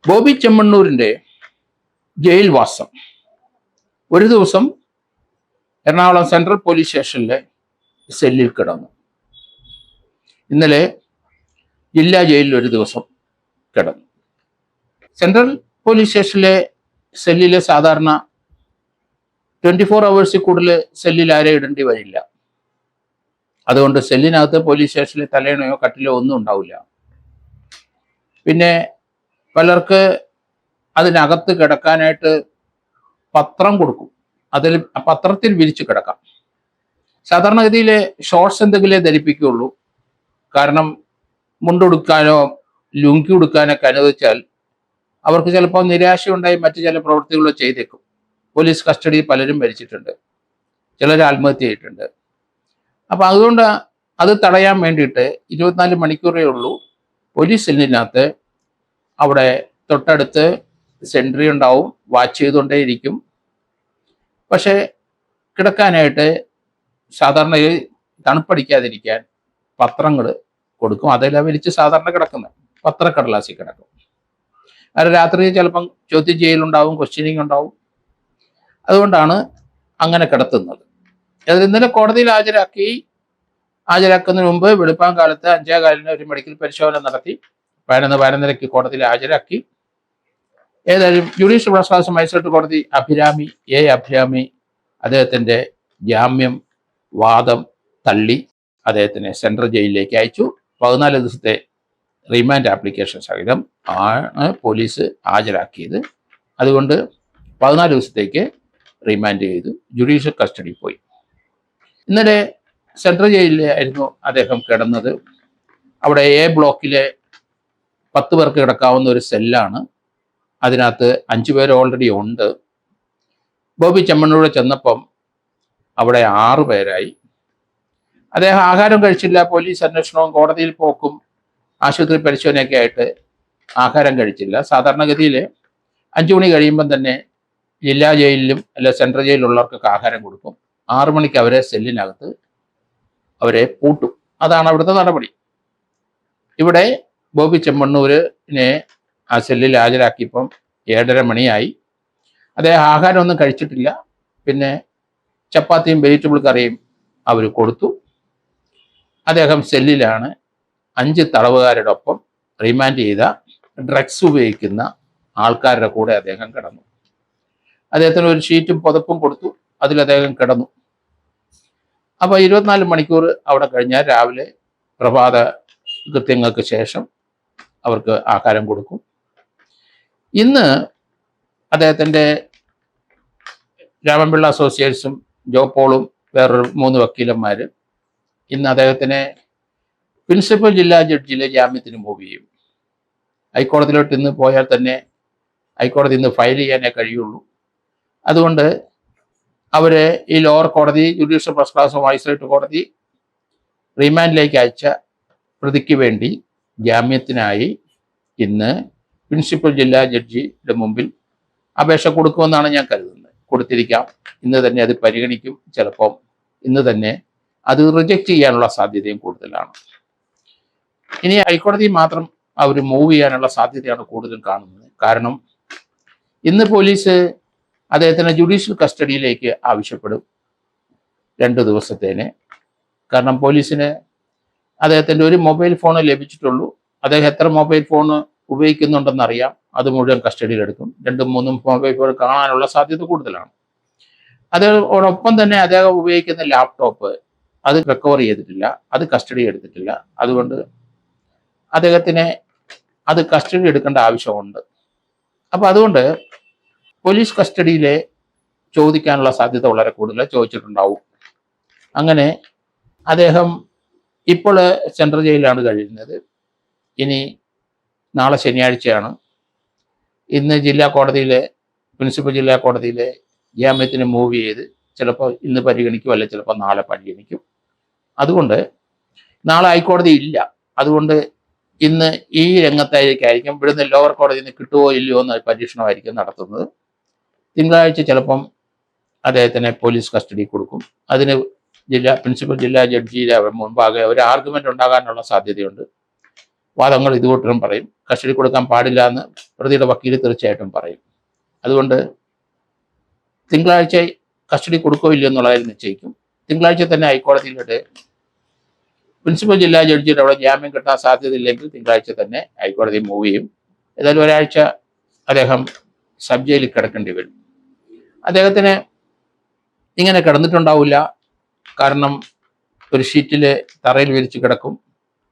ബോബി ചെമ്മണ്ണൂരിൻ്റെ ജയിൽവാസം ഒരു ദിവസം എറണാകുളം സെൻട്രൽ പോലീസ് സ്റ്റേഷനിലെ സെല്ലിൽ കിടന്നു. ഇന്നലെ ജില്ലാ ജയിലിൽ ഒരു ദിവസം കിടന്നു. സെൻട്രൽ പോലീസ് സ്റ്റേഷനിലെ സെല്ലിലെ സാധാരണ 24 hours കൂടുതൽ സെല്ലിൽ ആരെ ഇടേണ്ടി വരില്ല. അതുകൊണ്ട് സെല്ലിനകത്ത് പോലീസ് സ്റ്റേഷനിലെ തലേണയോ കട്ടിലോ ഒന്നും ഉണ്ടാവില്ല. പിന്നെ പലർക്ക് അതിനകത്ത് കിടക്കാനായിട്ട് പത്രം കൊടുക്കും. അതിൽ പത്രത്തിൽ വിരിച്ച് കിടക്കാം. സാധാരണഗതിയിൽ ഷോർട്സ് എന്തെങ്കിലേ ധരിപ്പിക്കുകയുള്ളൂ. കാരണം മുണ്ടുടുക്കാനോ ലുങ്കി ഉടുക്കാനൊക്കെ അനുവദിച്ചാൽ അവർക്ക് ചിലപ്പോൾ നിരാശയുണ്ടായി മറ്റു ചില പ്രവൃത്തികളോ ചെയ്തേക്കും. പോലീസ് കസ്റ്റഡി പലരും ഭരിച്ചിട്ടുണ്ട്, ചിലർ ആത്മഹത്യ ചെയ്തിട്ടുണ്ട്. അപ്പം അതുകൊണ്ട് അത് തടയാൻ വേണ്ടിയിട്ട് 24 മണിക്കൂറേ ഉള്ളൂ പോലീസ് സെല്ലിനകത്ത്. അവിടെ തൊട്ടടുത്ത് സെൻട്രി ഉണ്ടാവും, വാച്ച് ചെയ്തുകൊണ്ടേയിരിക്കും. പക്ഷേ കിടക്കാനായിട്ട് സാധാരണ തണുപ്പടിക്കാതിരിക്കാൻ പത്രങ്ങൾ കൊടുക്കും. അതെല്ലാം വിരിച്ച് സാധാരണ കിടക്കുന്നത് പത്രക്കടലാസിൽ കിടക്കും. അത് രാത്രി ചിലപ്പം ചോദ്യം ചെയ്യലുണ്ടാവും, ക്വസ്റ്റ്യനിങ് ഉണ്ടാവും. അതുകൊണ്ടാണ് അങ്ങനെ കിടത്തുന്നത്. അത് ഇന്നലെ കോടതിയിൽ ഹാജരാക്കുന്നതിന് മുമ്പ് വെളുപ്പാൻ കാലത്ത് 5:15 ഒരു മെഡിക്കൽ പരിശോധന നടത്തി 11:15 കോടതിയിൽ ഹാജരാക്കി. ഏതായാലും ജുഡീഷ്യൽ ഫസ്റ്റ് ക്ലാസ് മജിസ്ട്രേറ്റ് കോടതി അഭിരാമി അദ്ദേഹത്തിൻ്റെ ജാമ്യം വാദം തള്ളി അദ്ദേഹത്തിനെ സെൻട്രൽ ജയിലിലേക്ക് അയച്ചു. 14 ദിവസത്തെ റിമാൻഡ് ആപ്ലിക്കേഷൻ സഹിതം ആണ് പോലീസ് ഹാജരാക്കിയത്. അതുകൊണ്ട് 14 ദിവസത്തേക്ക് റിമാൻഡ് ചെയ്തു, ജുഡീഷ്യൽ കസ്റ്റഡി പോയി. ഇന്നലെ സെൻട്രൽ ജയിലിലായിരുന്നു അദ്ദേഹം കിടന്നത്. അവിടെ എ ബ്ലോക്കിലെ 10 പേർക്ക് കിടക്കാവുന്ന ഒരു സെല്ലാണ്. അതിനകത്ത് 5 പേര് ഓൾറെഡി ഉണ്ട്. ബോബി ചെമ്മണ്ണൂർ ചെന്നപ്പം അവിടെ 6 പേരായി. അദ്ദേഹം ആഹാരം കഴിച്ചില്ല. പോലീസ് അന്വേഷണവും കോടതിയിൽ പോക്കും ആശുപത്രി പരിശോധനയൊക്കെ ആയിട്ട് ആഹാരം കഴിച്ചില്ല. സാധാരണഗതിയിൽ 5 മണി കഴിയുമ്പം തന്നെ ജില്ലാ ജയിലിലും അല്ല സെൻട്രൽ ജയിലിലുള്ളവർക്കൊക്കെ ആഹാരം കൊടുക്കും. 6 മണിക്ക് അവരെ സെല്ലിനകത്ത് അവരെ പൂട്ടും. അതാണ് അവിടുത്തെ നടപടി. ഇവിടെ ബോബി ചെമ്മണ്ണൂരിനെ ആ സെല്ലിൽ ഹാജരാക്കിയപ്പം 7:30 മണിയായി. അദ്ദേഹം ആഹാരമൊന്നും കഴിച്ചിട്ടില്ല. പിന്നെ ചപ്പാത്തിയും വെജിറ്റബിൾ കറിയും അവർ കൊടുത്തു. അദ്ദേഹം സെല്ലിലാണ് 5 തടവുകാരുടെ ഒപ്പം റിമാൻഡ് ചെയ്ത ഡ്രഗ്സ് ഉപയോഗിക്കുന്ന ആൾക്കാരുടെ കൂടെ അദ്ദേഹം കിടന്നു. അദ്ദേഹത്തിന് ഒരു ഷീറ്റും പുതപ്പും കൊടുത്തു, അതിൽ അദ്ദേഹം കിടന്നു. അപ്പോൾ 24 മണിക്കൂർ അവിടെ കഴിഞ്ഞാൽ രാവിലെ പ്രഭാത കൃത്യങ്ങൾക്ക് ശേഷം അവർക്ക് ആഹാരം കൊടുക്കും. ഇന്ന് അദ്ദേഹത്തിൻ്റെ രാമൻപിള്ള അസോസിയേറ്റ്സും ജോപോളും വേറൊരു 3 വക്കീലന്മാർ ഇന്ന് അദ്ദേഹത്തിനെ പ്രിൻസിപ്പൽ ജില്ലാ ജഡ്ജിയിലെ ജാമ്യത്തിന് മൂവ് ചെയ്യും. ഹൈക്കോടതിയിലോട്ട് ഇന്ന് പോയാൽ തന്നെ ഹൈക്കോടതി ഇന്ന് ഫയൽ ചെയ്യാനേ കഴിയുള്ളൂ. അതുകൊണ്ട് അവർ ഈ ലോവർ കോടതി ജുഡീഷ്യൽ ഫസ്റ്റ് ക്ലാസ് മജിസ്ട്രേറ്റ് കോടതി റിമാൻഡിലേക്ക് അയച്ച പ്രതിക്ക് വേണ്ടി ജാമ്യത്തിനായി ഇന്ന് പ്രിൻസിപ്പൽ ജില്ലാ ജഡ്ജിയുടെ മുമ്പിൽ അപേക്ഷ കൊടുക്കുമെന്നാണ് ഞാൻ കരുതുന്നത്. കൊടുത്തിരിക്കാം. ഇന്ന് തന്നെ അത് പരിഗണിക്കും. ചിലപ്പം ഇന്ന് തന്നെ അത് റിജക്റ്റ് ചെയ്യാനുള്ള സാധ്യതയും കൂടുതലാണ്. ഇനി ഹൈക്കോടതി മാത്രം അവർ മൂവ് ചെയ്യാനുള്ള സാധ്യതയാണ് കൂടുതൽ കാണുന്നത്. കാരണം ഇന്ന് പോലീസ് അദ്ദേഹത്തിനെ ജുഡീഷ്യൽ കസ്റ്റഡിയിലേക്ക് ആവശ്യപ്പെടും 2 ദിവസത്തേന്. കാരണം പോലീസിന് അദ്ദേഹത്തിൻ്റെ ഒരു മൊബൈൽ ഫോൺ ലഭിച്ചിട്ടുള്ളൂ. അദ്ദേഹം എത്ര മൊബൈൽ ഫോൺ ഉപയോഗിക്കുന്നുണ്ടെന്നറിയാം. അത് മുഴുവൻ കസ്റ്റഡിയിലെടുക്കും. 2-3 മൊബൈൽ ഫോൺ കാണാനുള്ള സാധ്യത കൂടുതലാണ്. അതോടൊപ്പം തന്നെ അദ്ദേഹം ഉപയോഗിക്കുന്ന ലാപ്ടോപ്പ് അത് റിക്കവർ ചെയ്തിട്ടില്ല, അത് കസ്റ്റഡി എടുത്തിട്ടില്ല. അതുകൊണ്ട് അദ്ദേഹത്തിന് അത് കസ്റ്റഡി എടുക്കേണ്ട ആവശ്യമുണ്ട്. അപ്പം അതുകൊണ്ട് പോലീസ് കസ്റ്റഡിയിലെ ചോദിക്കാനുള്ള സാധ്യത വളരെ കൂടുതൽ ചോദിച്ചിട്ടുണ്ടാവും. അങ്ങനെ അദ്ദേഹം ഇപ്പോൾ സെൻട്രൽ ജയിലിലാണ് കഴിയുന്നത്. ഇനി നാളെ ശനിയാഴ്ചയാണ്. ഇന്ന് ജില്ലാ കോടതിയിലെ പ്രിൻസിപ്പൽ ജില്ലാ കോടതിയിലെ ജാമ്യത്തിന് മൂവ് ചെയ്ത് ചിലപ്പോൾ ഇന്ന് പരിഗണിക്കും, അല്ലെങ്കിൽ ചിലപ്പോൾ നാളെ പരിഗണിക്കും. അതുകൊണ്ട് നാളെ ഹൈക്കോടതി ഇല്ല. അതുകൊണ്ട് ഇന്ന് ഈ രംഗത്തായിരിക്കും ഇവിടുന്ന് ലോവർ കോടതിയിൽ നിന്ന് കിട്ടുമോ ഇല്ലയോ എന്ന പരീക്ഷണമായിരിക്കും നടത്തുന്നത്. തിങ്കളാഴ്ച ചിലപ്പം അദ്ദേഹത്തിനെ പോലീസ് കസ്റ്റഡി കൊടുക്കും. അതിന് പ്രിൻസിപ്പൽ ജില്ലാ ജഡ്ജിയുടെ മുൻപാകെ ഒരു ആർഗ്യുമെൻ്റ് ഉണ്ടാകാനുള്ള സാധ്യതയുണ്ട്. വാദങ്ങൾ ഇതുകൂട്ടരും പറയും. കസ്റ്റഡി കൊടുക്കാൻ പാടില്ല എന്ന് പ്രതിയുടെ വക്കീൽ തീർച്ചയായിട്ടും പറയും. അതുകൊണ്ട് തിങ്കളാഴ്ച കസ്റ്റഡി കൊടുക്കോ ഇല്ലയോ എന്നുള്ള കാര്യം നിശ്ചയിക്കും. തിങ്കളാഴ്ച തന്നെ ഹൈക്കോടതിയിലോട്ട് പ്രിൻസിപ്പൽ ജില്ലാ ജഡ്ജിയുടെ അവിടെ ജാമ്യം കിട്ടാൻ സാധ്യതയില്ലെങ്കിൽ തിങ്കളാഴ്ച തന്നെ ഹൈക്കോടതി മൂവ് ചെയ്യും. ഏതായാലും ഒരാഴ്ച അദ്ദേഹം സബ് ജയിലിൽ കിടക്കേണ്ടി വരും. അദ്ദേഹത്തിന് ഇങ്ങനെ കിടന്നിട്ടുണ്ടാവില്ല. കാരണം ഒരു ഷീറ്റിൽ തറയിൽ വിരിച്ച് കിടക്കും.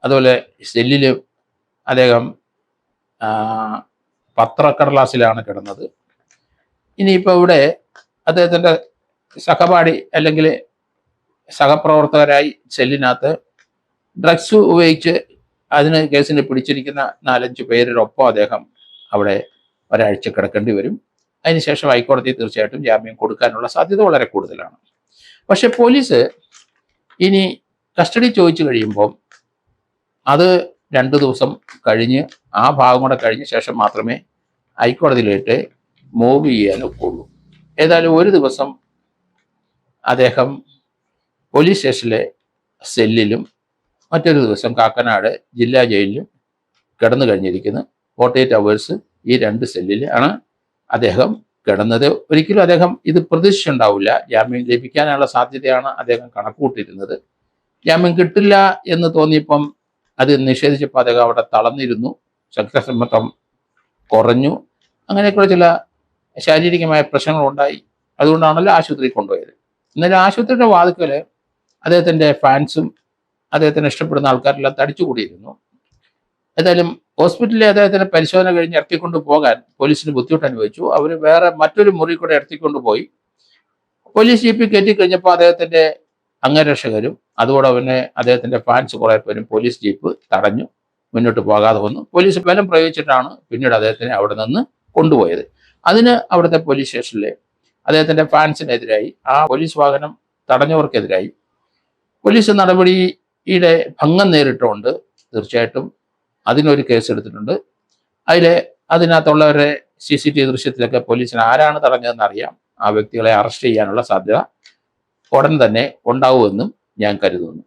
അതുപോലെ സെല്ലിൽ അദ്ദേഹം പത്രക്കടലാസിലാണ് കിടന്നത്. ഇനിയിപ്പോൾ ഇവിടെ അദ്ദേഹത്തിൻ്റെ സഹപാഠി അല്ലെങ്കിൽ സഹപ്രവർത്തകരായി സെല്ലിനകത്ത് ഡ്രഗ്സ് ഉപയോഗിച്ച് കേസിന് പിടിച്ചിരിക്കുന്ന 4-5 പേരോടൊപ്പം അദ്ദേഹം അവിടെ ഒരാഴ്ച കിടക്കേണ്ടി വരും. അതിനുശേഷം ഹൈക്കോടതി തീർച്ചയായിട്ടും ജാമ്യം കൊടുക്കാനുള്ള സാധ്യത വളരെ കൂടുതലാണ്. പക്ഷെ പോലീസ് ഇനി കസ്റ്റഡി ചോദിച്ചു കഴിയുമ്പോൾ അത് 2 ദിവസം കഴിഞ്ഞ് ആ ഭാഗം കൂടെ കഴിഞ്ഞ ശേഷം മാത്രമേ ഹൈക്കോടതിയിലേക്ക് മൂവ് ചെയ്യാൻ ഒക്കുള്ളൂ. ഏതായാലും ഒരു ദിവസം അദ്ദേഹം പോലീസ് സ്റ്റേഷനിലെ സെല്ലിലും മറ്റൊരു ദിവസം കാക്കനാട് ജില്ലാ ജയിലിലും കിടന്നു കഴിഞ്ഞിരിക്കുന്നു. 48 hours ഈ 2 സെല്ലിലാണ് അദ്ദേഹം കിടന്നത്. ഒരിക്കലും അദ്ദേഹം ഇത് പ്രതീക്ഷിച്ചുണ്ടാവില്ല. ജാമ്യം ലഭിക്കാനുള്ള സാധ്യതയാണ് അദ്ദേഹം കണക്കുകൂട്ടിയിരുന്നത്. ജാമ്യം കിട്ടില്ല എന്ന് തോന്നിയപ്പം അത് നിഷേധിച്ചപ്പോൾ അദ്ദേഹം അവിടെ തളർന്നിരുന്നു. രക്തസമ്മർദ്ദം കുറഞ്ഞു. അങ്ങനെയൊക്കെയുള്ള ചില ശാരീരികമായ പ്രശ്നങ്ങളുണ്ടായി. അതുകൊണ്ടാണല്ലോ ആശുപത്രി കൊണ്ടുപോയത്. എന്നാലും ആശുപത്രിയുടെ വാതിക്കൽ അദ്ദേഹത്തിൻ്റെ ഫാൻസും അദ്ദേഹത്തിന് ഇഷ്ടപ്പെടുന്ന ആൾക്കാരെല്ലാം തടിച്ചുകൂടിയിരുന്നു. ഏതായാലും ഹോസ്പിറ്റലിൽ അദ്ദേഹത്തിന് പരിശോധന കഴിഞ്ഞ് ഇറക്കിക്കൊണ്ട് പോകാൻ പോലീസിന് ബുദ്ധിമുട്ട് അനുഭവിച്ചു. അവർ വേറെ മറ്റൊരു മുറി കൂടെ ഇറക്കിക്കൊണ്ട് പോയി. പോലീസ് ജീപ്പിൽ കയറ്റി കഴിഞ്ഞപ്പോൾ അദ്ദേഹത്തിൻ്റെ അംഗരക്ഷകരും അതോടൊപ്പം അദ്ദേഹത്തിൻ്റെ ഫാൻസ് കുറേ പേരും പോലീസ് ജീപ്പ് തടഞ്ഞു, മുന്നോട്ട് പോകാതെ വന്നു. പോലീസ് ബലം പ്രയോഗിച്ചിട്ടാണ് പിന്നീട് അദ്ദേഹത്തിനെ അവിടെ നിന്ന് കൊണ്ടുപോയത്. അതിന് അവിടുത്തെ പോലീസ് സ്റ്റേഷനിൽ അദ്ദേഹത്തിൻ്റെ ഫാൻസിനെതിരായി, ആ പോലീസ് വാഹനം തടഞ്ഞവർക്കെതിരായി പോലീസ് നടപടിയുടെ ഭംഗം നേരിട്ടുകൊണ്ട് തീർച്ചയായിട്ടും അതിനൊരു കേസ് എടുത്തിട്ടുണ്ട്. അതിനകത്തുള്ളവരുടെ CCTV ദൃശ്യത്തിലൊക്കെ പോലീസിന് ആരാണ് തടഞ്ഞതെന്ന് അറിയാം. ആ വ്യക്തികളെ അറസ്റ്റ് ചെയ്യാനുള്ള സാധ്യത ഉടൻ തന്നെ ഉണ്ടാവുമെന്നും ഞാൻ കരുതുന്നു.